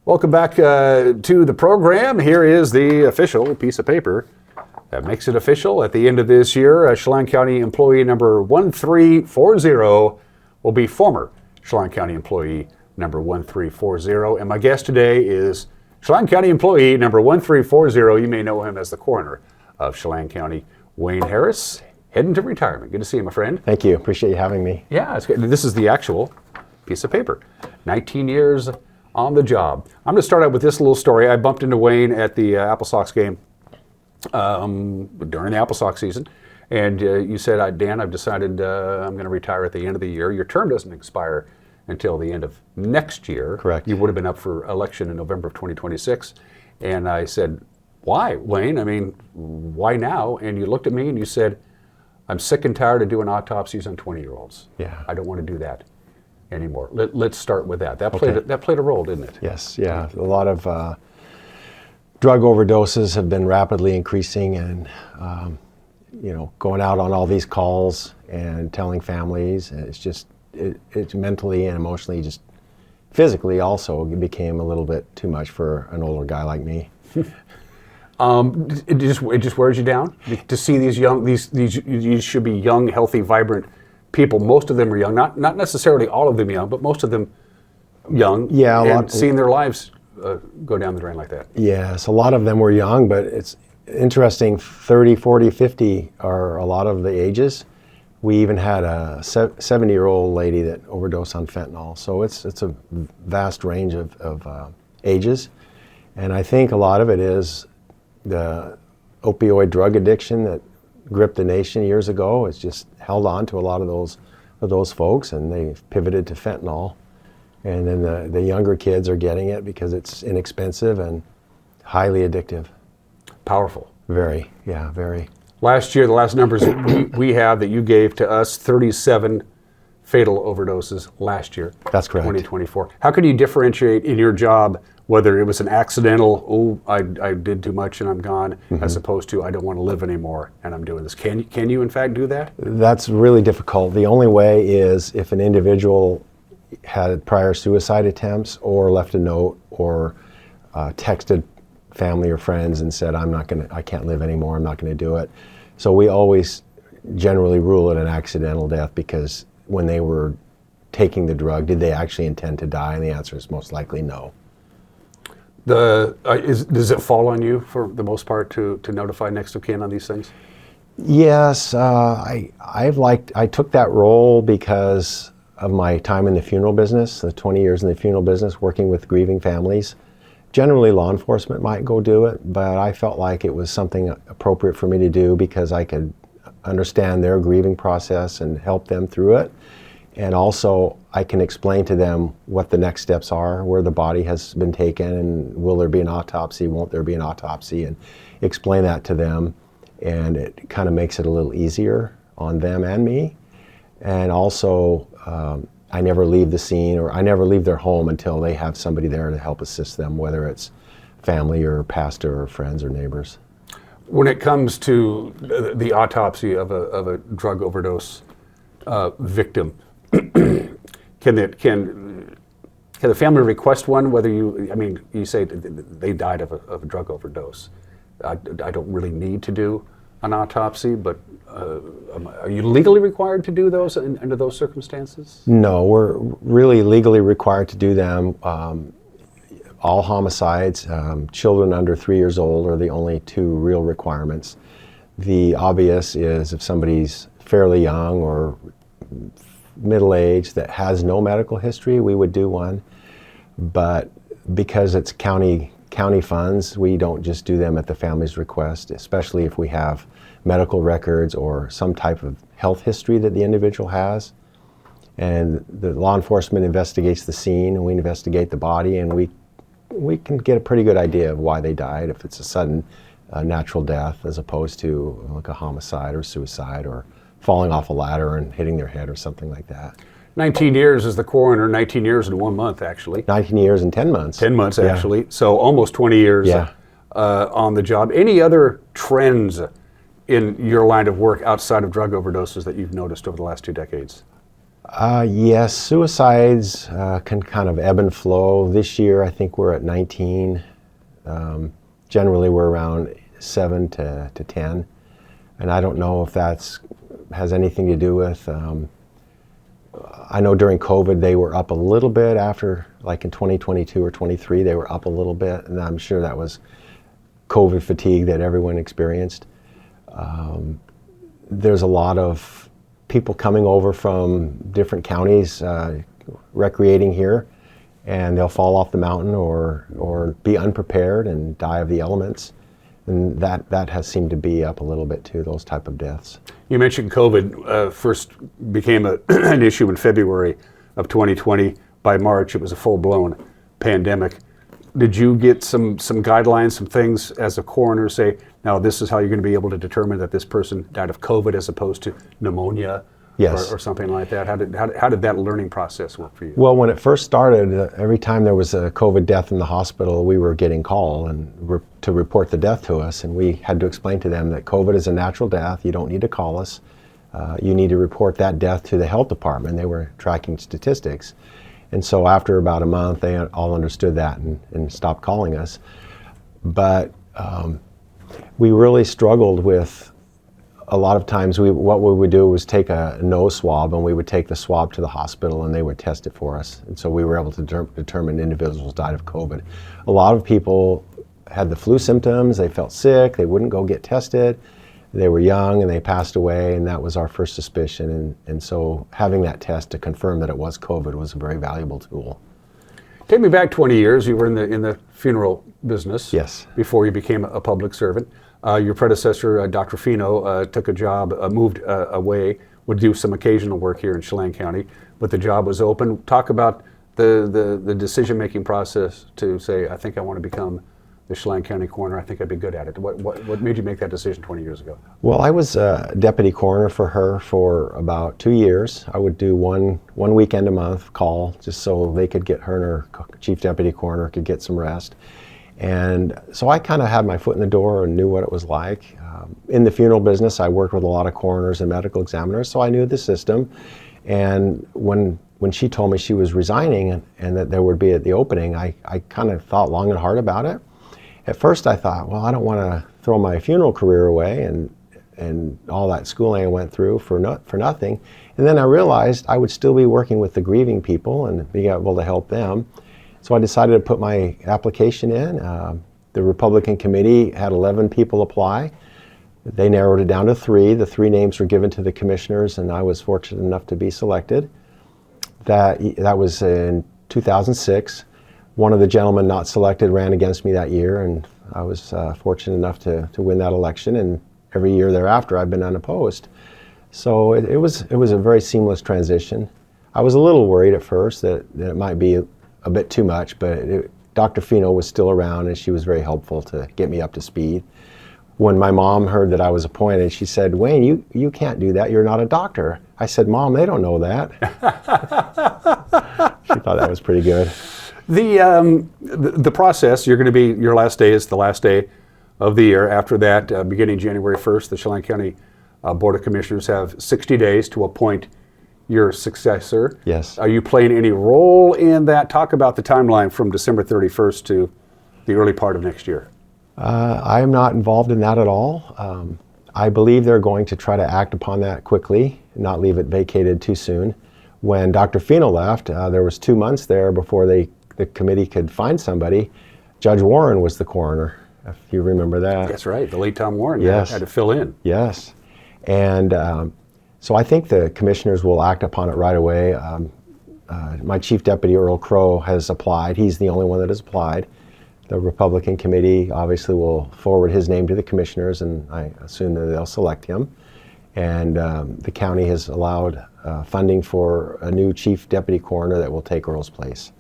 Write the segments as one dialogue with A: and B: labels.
A: Welcome back to the program. Here is the official piece of paper that makes it official. At the end of this year, Chelan County employee number 1340 will be former Chelan County employee number 1340. And my guest today is Chelan County employee number 1340. You may know him as the coroner of Chelan County, Wayne Harris, heading to retirement. Good to see you, my friend.
B: Thank you. Appreciate you having me.
A: Yeah, it's good. This is the actual piece of paper. 19 years on the job. I'm going to start out with this little story. I bumped into Wayne at the Apple Sox game during the Apple Sox season, and you said, Dan, I've decided I'm going to retire at the end of the year. Your term doesn't expire until the end of next year.
B: Correct.
A: You would have been up for election in November of 2026. And I said, why, Wayne? I mean, why now? And you looked at me and you said, I'm sick and tired of doing autopsies on 20-year-olds.
B: Yeah.
A: I don't want to do that anymore. Let's start with that. That played a role, didn't it?
B: Yes, yeah. A lot of drug overdoses have been rapidly increasing, and going out on all these calls and telling families, it's mentally and emotionally, just physically also, it became a little bit too much for an older guy like me.
A: It just wears you down to see these should be young, healthy, vibrant people. Most of them are young, not necessarily all of them young, but most of them young.
B: Yeah,
A: seeing their lives go down the drain like that.
B: Yes, a lot of them were young, but it's interesting. 30, 40, 50 are a lot of the ages. We even had a 70-year-old lady that overdosed on fentanyl. So it's a vast range of ages, and I think a lot of it is the opioid drug addiction that gripped the nation years ago. It's just held on to a lot of those folks, and they've pivoted to fentanyl. And then the younger kids are getting it because it's inexpensive and highly addictive.
A: Powerful.
B: Very, yeah, very.
A: Last year, the last numbers we have that you gave to us, 37 fatal overdoses last year.
B: That's correct.
A: 2024. How can you differentiate in your job whether it was an accidental, I did too much and I'm gone, as opposed to I don't want to live anymore and I'm doing this? Can you in fact do that?
B: That's really difficult. The only way is if an individual had prior suicide attempts or left a note or texted family or friends and said, I can't live anymore, I'm not going to do it. So we always generally rule it an accidental death, because when they were taking the drug, did they actually intend to die? And the answer is most likely no.
A: Does it fall on you for the most part to notify next of kin on these things?
B: Yes, I took that role because of my time in the funeral business, the 20 years in the funeral business, working with grieving families. Generally, law enforcement might go do it, but I felt like it was something appropriate for me to do because I could understand their grieving process and help them through it. And also, I can explain to them what the next steps are, where the body has been taken, and will there be an autopsy, won't there be an autopsy, and explain that to them. And it kind of makes it a little easier on them and me. And also, I never leave the scene, or I never leave their home until they have somebody there to help assist them, whether it's family or pastor or friends or neighbors.
A: When it comes to the autopsy of a drug overdose victim, can the family request one? You say they died of a drug overdose. I don't really need to do an autopsy, but are you legally required to do those under those circumstances?
B: No, we're really legally required to do them. All homicides, children under 3 years old are the only two real requirements. The obvious is if somebody's fairly young or middle-aged that has no medical history, we would do one. But because it's county funds, we don't just do them at the family's request, especially if we have medical records or some type of health history that the individual has. And the law enforcement investigates the scene, and we investigate the body, and we can get a pretty good idea of why they died, if it's a sudden natural death as opposed to like a homicide or suicide or falling off a ladder and hitting their head or something like that.
A: 19 years as the coroner, 19 years and 1 month, actually.
B: 19 years and 10 months.
A: 10 months, actually. Yeah. So almost 20 years on the job. Any other trends in your line of work outside of drug overdoses that you've noticed over the last 2 decades?
B: Yes, suicides can kind of ebb and flow. This year, I think we're at 19. Generally, we're around 7 to 10. And I don't know if that's has anything to do with, I know during COVID they were up a little bit after, like in 2022 or 23, they were up a little bit. And I'm sure that was COVID fatigue that everyone experienced. There's a lot of people coming over from different counties recreating here, and they'll fall off the mountain or be unprepared and die of the elements. And that has seemed to be up a little bit too, those type of deaths.
A: You mentioned COVID first became an issue in February of 2020. By March, it was a full-blown pandemic. Did you get some guidelines, some things as a coroner say, now this is how you're going to be able to determine that this person died of COVID as opposed to pneumonia?
B: Yes.
A: Or something like that? How did that learning process work for you?
B: Well, when it first started, every time there was a COVID death in the hospital, we were getting called to report the death to us, and we had to explain to them that COVID is a natural death. You don't need to call us. You need to report that death to the health department. They were tracking statistics. And so after about a month, they all understood that and stopped calling us. But we really struggled with, a lot of times what we would do was take a nose swab, and we would take the swab to the hospital and they would test it for us. And so we were able to determine individuals died of COVID. A lot of people had the flu symptoms, they felt sick, they wouldn't go get tested. They were young and they passed away, and that was our first suspicion. And so having that test to confirm that it was COVID was a very valuable tool.
A: Take me back 20 years. You were in the funeral business.
B: Yes.
A: Before you became a public servant. Your predecessor, Dr. Fino, took a job, moved away, would do some occasional work here in Chelan County, but the job was open. Talk about the decision-making process to say, I think I want to become the Chelan County coroner. I think I'd be good at it. What made you make that decision 20 years ago?
B: Well, I was deputy coroner for her for about 2 years. I would do one weekend a month call just so they could get her and her chief deputy coroner could get some rest. And so I kind of had my foot in the door and knew what it was like. In the funeral business, I worked with a lot of coroners and medical examiners, so I knew the system. And when she told me she was resigning and that there would be the opening, I kind of thought long and hard about it. At first I thought, well, I don't want to throw my funeral career away and all that schooling I went through for nothing. And then I realized I would still be working with the grieving people and be able to help them. So I decided to put my application in. The Republican committee had 11 people apply. They narrowed it down to 3. The 3 names were given to the commissioners, and I was fortunate enough to be selected. That was in 2006. One of the gentlemen not selected ran against me that year, and I was fortunate enough to win that election. And every year thereafter, I've been unopposed. So it was a very seamless transition. I was a little worried at first that it might be a bit too much, but Dr. Fino was still around, and she was very helpful to get me up to speed. When my mom heard that I was appointed, she said, Wayne, you can't do that. You're not a doctor. I said, Mom, they don't know that. She thought that was pretty good.
A: The process, you're going to be, your last day is the last day of the year. After that, beginning January 1st, the Chelan County Board of Commissioners have 60 days to appoint your successor.
B: Yes.
A: Are you playing any role in that? Talk about the timeline from December 31st to the early part of next year.
B: I am not involved in that at all. I believe they're going to try to act upon that quickly, not leave it vacated too soon. When Dr. Fino left, there was 2 months there before the committee could find somebody. Judge Warren was the coroner, if you remember that.
A: That's right, the late Tom Warren
B: Yes.
A: had to fill in.
B: Yes. And so I think the commissioners will act upon it right away. My chief deputy, Earl Crow, has applied. He's the only one that has applied. The Republican committee obviously will forward his name to the commissioners, and I assume that they'll select him. And the county has allowed funding for a new chief deputy coroner that will take Earl's place.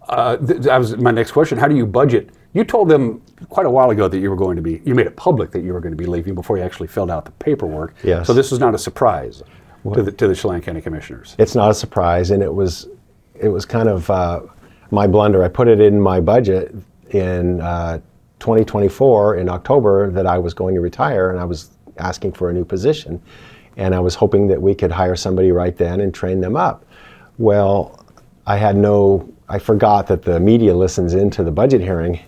A: That was my next question. How do you budget? You told them quite a while ago that you were going to be, you made it public that you were going to be leaving before you actually filled out the paperwork.
B: Yes.
A: So this is not a surprise to the Chelan County Commissioners.
B: It's not a surprise, and it was kind of my blunder. I put it in my budget in 2024 in October that I was going to retire, and I was asking for a new position. and I was hoping that we could hire somebody right then and train them up. Well, I forgot that the media listens into the budget hearing.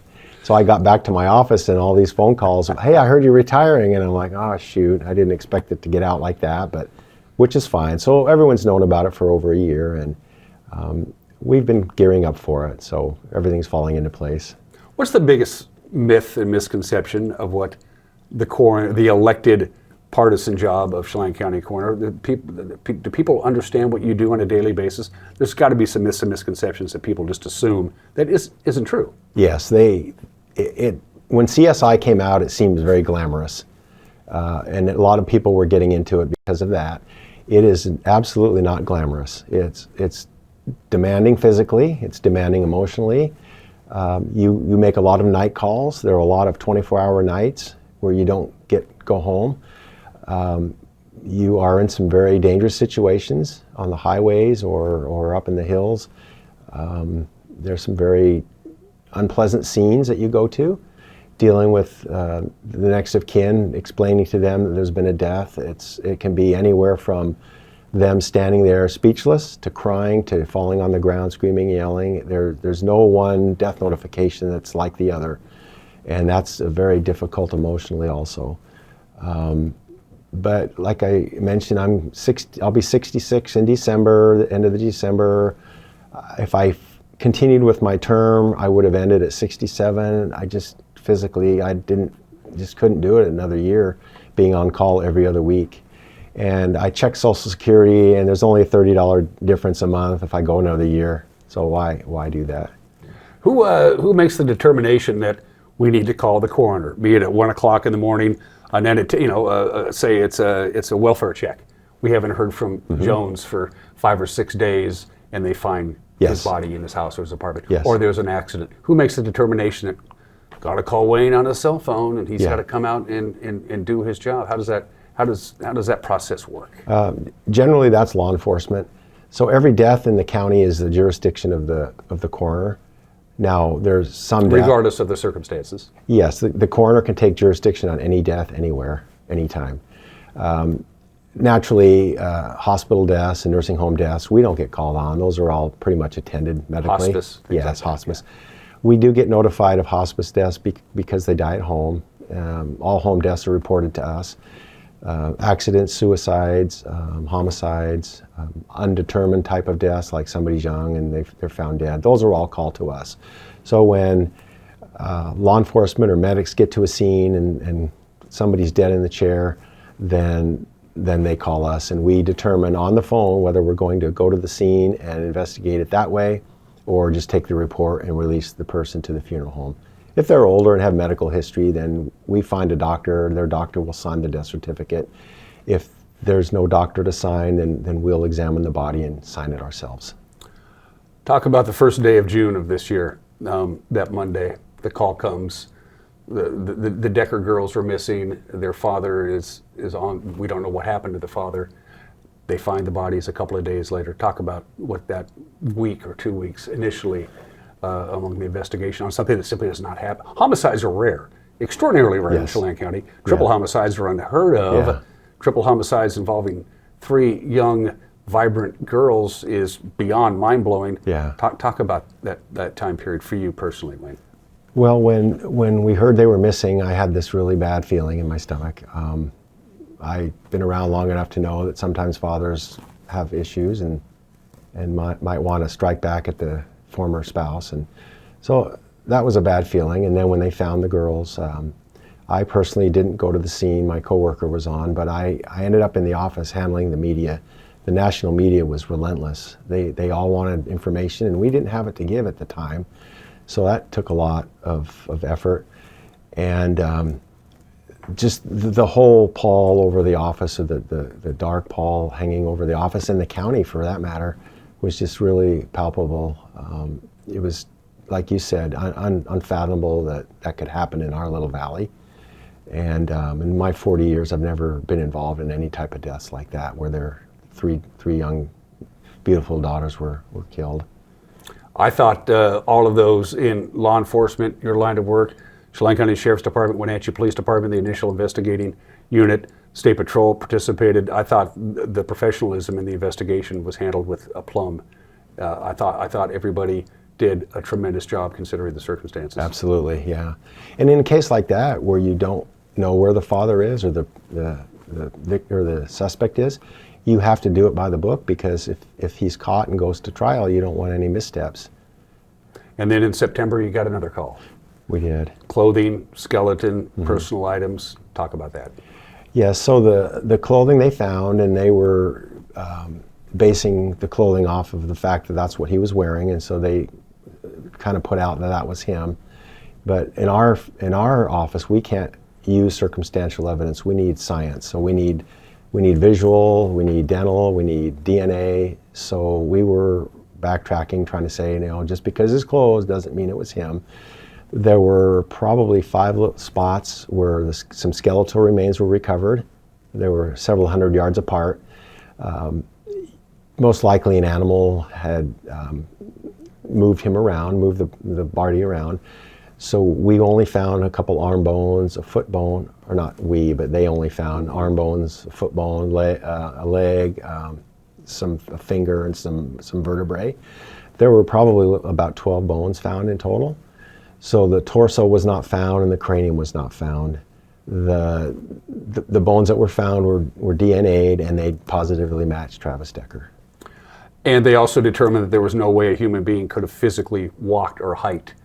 B: So I got back to my office and all these phone calls, hey, I heard you're retiring. And I'm like, oh, shoot, I didn't expect it to get out like that, but which is fine. So everyone's known about it for over a year, and we've been gearing up for it. So everything's falling into place.
A: What's the biggest myth and misconception of what the coroner, the elected partisan job of Chelan County Coroner? Do people understand what you do on a daily basis? There's got to be some myths and misconceptions that people just assume that isn't true.
B: Yes, when CSI came out, it seemed very glamorous, and a lot of people were getting into it because of that. It is absolutely not glamorous. It's demanding physically, it's demanding emotionally. You make a lot of night calls. There are a lot of 24-hour nights where you don't go home. You are in some very dangerous situations on the highways or up in the hills. There's some very unpleasant scenes that you go to, dealing with the next of kin, explaining to them that there's been a death. It can be anywhere from them standing there speechless to crying to falling on the ground, screaming, yelling. There's no one death notification that's like the other, and that's very difficult emotionally also. But like I mentioned, I'll be 66 in December, the end of December. If I continued with my term, I would have ended at 67. I just physically, just couldn't do it another year, being on call every other week. And I check Social Security, and there's only a $30 difference a month if I go another year. So why do that?
A: Who makes the determination that we need to call the coroner, be it at 1 o'clock in the morning, and then say it's a welfare check? We haven't heard from Jones for 5 or 6 days, and they find his body in his house or his apartment, or there's an accident. Who makes the determination that got to call Wayne on his cell phone and he's got to come out and do his job? How does that process work?
B: Generally, that's law enforcement. So every death in the county is the jurisdiction of the coroner. Now, there's some
A: regardless of the circumstances.
B: Yes, the coroner can take jurisdiction on any death, anywhere, anytime. Naturally, hospital deaths and nursing home deaths, we don't get called on. Those are all pretty much attended medically.
A: Hospice.
B: Yes, hospice. We do get notified of hospice deaths because they die at home. All home deaths are reported to us. Accidents, suicides, homicides, undetermined type of deaths, like somebody's young and they're found dead. Those are all called to us. So when law enforcement or medics get to a scene and somebody's dead in the chair, then they call us, and we determine on the phone whether we're going to go to the scene and investigate it that way, or just take the report and release the person to the funeral home. If they're older and have medical history, then we find a doctor, their doctor will sign the death certificate. If there's no doctor to sign, then we'll examine the body and sign it ourselves.
A: Talk about the first day of June of this year, that Monday. The call comes, the Decker girls are missing, their father is on, we don't know what happened to the father. They find the bodies a couple of days later. Talk about what that week or 2 weeks initially among the investigation on something that simply does not happen. Homicides are rare, extraordinarily rare in Chelan County. Triple homicides are unheard of. Triple homicides involving 3 young, vibrant girls is beyond mind-blowing. Talk about that time period for you personally, Wayne.
B: Well, when we heard they were missing, I had this really bad feeling in my stomach. I've been around long enough to know that sometimes fathers have issues and might want to strike back at the former spouse, and so that was a bad feeling. And then when they found the girls, I personally didn't go to the scene. My coworker was on, but I ended up in the office handling the media. The national media was relentless. They all wanted information, and we didn't have it to give at the time, so that took a lot of effort. And just the whole pall over the office, or the dark pall hanging over the office and the county for that matter, was just really palpable. It was, like you said, unfathomable that could happen in our little valley. And in my 40 years, I've never been involved in any type of deaths like that, where their three young, beautiful daughters were killed.
A: I thought all of those in law enforcement, your line of work, Chelan County Sheriff's Department, Wenatchee Police Department, the initial investigating unit, State Patrol participated. I thought the professionalism in the investigation was handled with aplomb. I thought everybody did a tremendous job considering the circumstances.
B: Absolutely, yeah. And in a case like that, where you don't know where the father is or the victim or the suspect is, you have to do it by the book, because if he's caught and goes to trial, you don't want any missteps.
A: And then in September, you got another call.
B: We did.
A: Clothing, skeleton, personal items. Talk about that.
B: Yeah, so the clothing they found, and they were basing the clothing off of the fact that that's what he was wearing, and so they kind of put out that that was him. But in our office, we can't use circumstantial evidence. We need science. So we need visual, we need dental, we need DNA. So we were backtracking, trying to say, just because his clothes doesn't mean it was him. There were probably 5 spots where some skeletal remains were recovered. There were several hundred yards apart. Most likely an animal had moved him around, moved the body around. So we only found a couple arm bones, a foot bone, or not we, but they only found arm bones, a foot bone, a leg, a finger, and some vertebrae. There were probably about 12 bones found in total. So the torso was not found and the cranium was not found. The bones that were found were DNA'd, and they positively matched Travis Decker.
A: And they also determined that there was no way a human being could have physically walked or hiked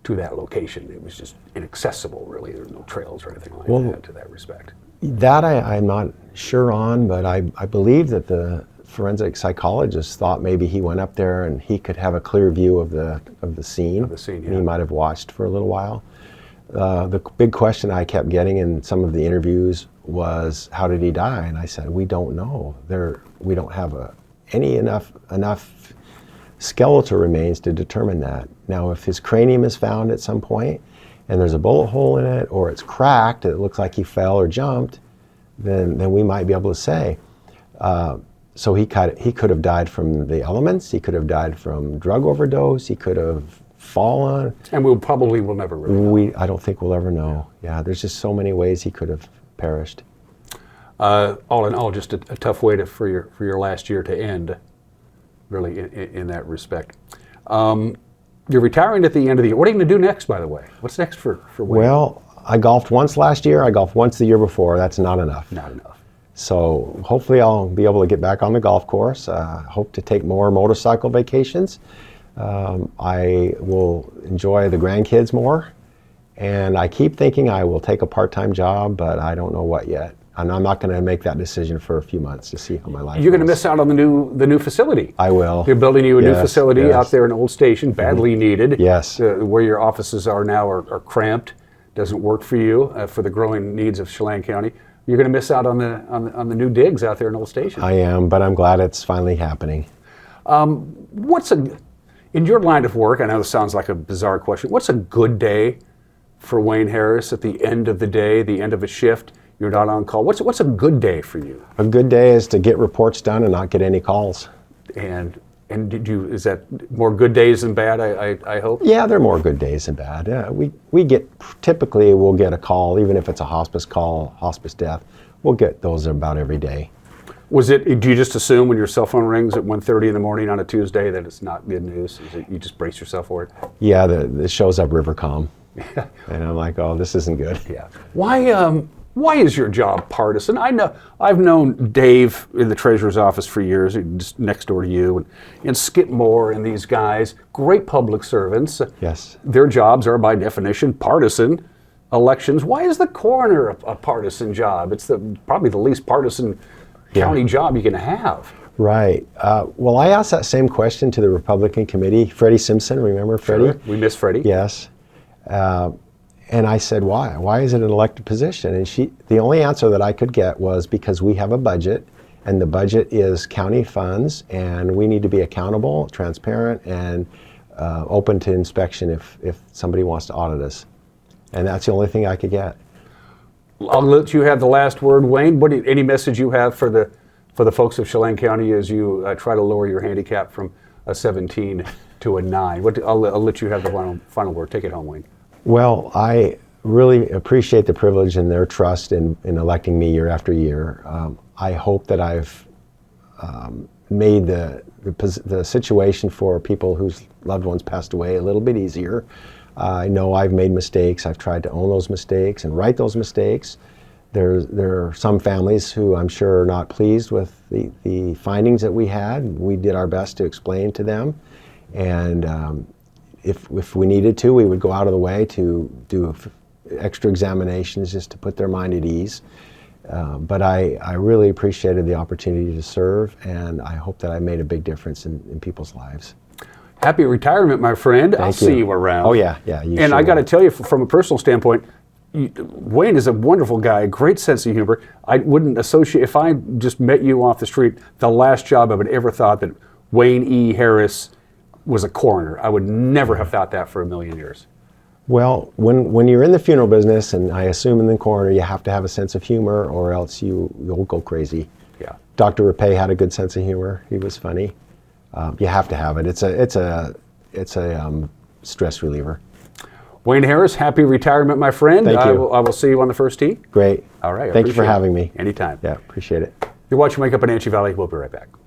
A: to that location. It was just inaccessible, really. There were no trails or anything like that to that respect. That
B: I'm not sure on, but I believe that the forensic psychologist thought maybe he went up there and he could have a clear view of the scene.
A: Of the scene, yeah.
B: And he might have watched for a little while. The big question I kept getting in some of the interviews was, how did he die? And I said, we don't know. We don't have enough skeletal remains to determine that. Now, if his cranium is found at some point and there's a bullet hole in it, or it's cracked, it looks like he fell or jumped, then we might be able to say. So he could have died from the elements, he could have died from drug overdose, he could have fallen.
A: And we probably will never really know.
B: I don't think we'll ever know. Yeah, there's just so many ways he could have perished.
A: All in all, just a tough way for your last year to end, really, in that respect. You're retiring at the end of the year. What are you going to do next, by the way? What's next for Wayne?
B: Well, I golfed once last year. I golfed once the year before. That's not enough.
A: Not enough.
B: So hopefully I'll be able to get back on the golf course. Hope to take more motorcycle vacations. I will enjoy the grandkids more. And I keep thinking I will take a part-time job, but I don't know what yet. And I'm not going to make that decision for a few months to see how my life
A: You're going to
B: goes.
A: miss out on the new facility.
B: I will.
A: They're building you a new
B: Yes,
A: facility
B: yes.
A: out there in Old Station, badly needed.
B: Yes.
A: Where your offices are now are cramped. Doesn't work for you for the growing needs of Chelan County. You're going to miss out on the new digs out there in Old Station.
B: I am, but I'm glad it's finally happening.
A: In your line of work, I know this sounds like a bizarre question, what's a good day for Wayne Harris at the end of the day, the end of a shift? You're not on call. What's a good day for you?
B: A good day is to get reports done and not get any calls.
A: And is that more good days than bad, I hope?
B: Yeah, there are more good days than bad. Typically we'll get a call, even if it's a hospice call, hospice death. We'll get those about every day.
A: Do you just assume when your cell phone rings at 1:30 in the morning on a Tuesday that it's not good news? You just brace yourself for it?
B: Yeah, it shows up Rivercom. And I'm like, oh, this isn't good.
A: Yeah. Why is your job partisan? I've known Dave in the treasurer's office for years, just next door to you, and Skip Moore and these guys, great public servants.
B: Yes.
A: Their jobs are by definition partisan. Elections. Why is the coroner a partisan job? It's probably the least partisan county job you can have.
B: Right. Well, I asked that same question to the Republican committee. Freddie Simpson, remember Freddie?
A: Sure. We miss Freddie.
B: Yes. And I said, why? Why is it an elected position? And the only answer that I could get was because we have a budget, and the budget is county funds, and we need to be accountable, transparent, and open to inspection if somebody wants to audit us. And that's the only thing I could get.
A: I'll let you have the last word, Wayne. Any message you have for the folks of Chelan County as you try to lower your handicap from a 17 to a 9? I'll let you have the final word. Take it home, Wayne.
B: Well, I really appreciate the privilege and their trust in electing me year after year. I hope that I've made the situation for people whose loved ones passed away a little bit easier. I know I've made mistakes. I've tried to own those mistakes and right those mistakes. There are some families who I'm sure are not pleased with the findings that we had. We did our best to explain to them, and if we needed to, we would go out of the way to do extra examinations just to put their mind at ease. But I really appreciated the opportunity to serve, and I hope that I made a big difference in people's lives.
A: Happy retirement, my friend. I'll
B: Thank you.
A: see you around.
B: Oh yeah, yeah. You
A: And
B: sure
A: I got to
B: will.
A: tell you, from a personal standpoint, Wayne is a wonderful guy, a great sense of humor. I wouldn't associate, if I just met you off the street, the last job I would ever thought that Wayne E. Harris was a coroner. I would never have thought that for a million years.
B: Well, when you're in the funeral business, and I assume in the coroner, you have to have a sense of humor, or else you'll go crazy.
A: Yeah.
B: Dr. Rapay had a good sense of humor. He was funny. You have to have it. It's a stress reliever.
A: Wayne Harris, happy retirement, my friend.
B: Thank you.
A: I will see you on the first tee.
B: Great.
A: All right. I
B: Thank you for
A: appreciate it.
B: having me.
A: Anytime.
B: Yeah, appreciate it.
A: You're watching Wake Up in Anchi Valley. We'll be right back.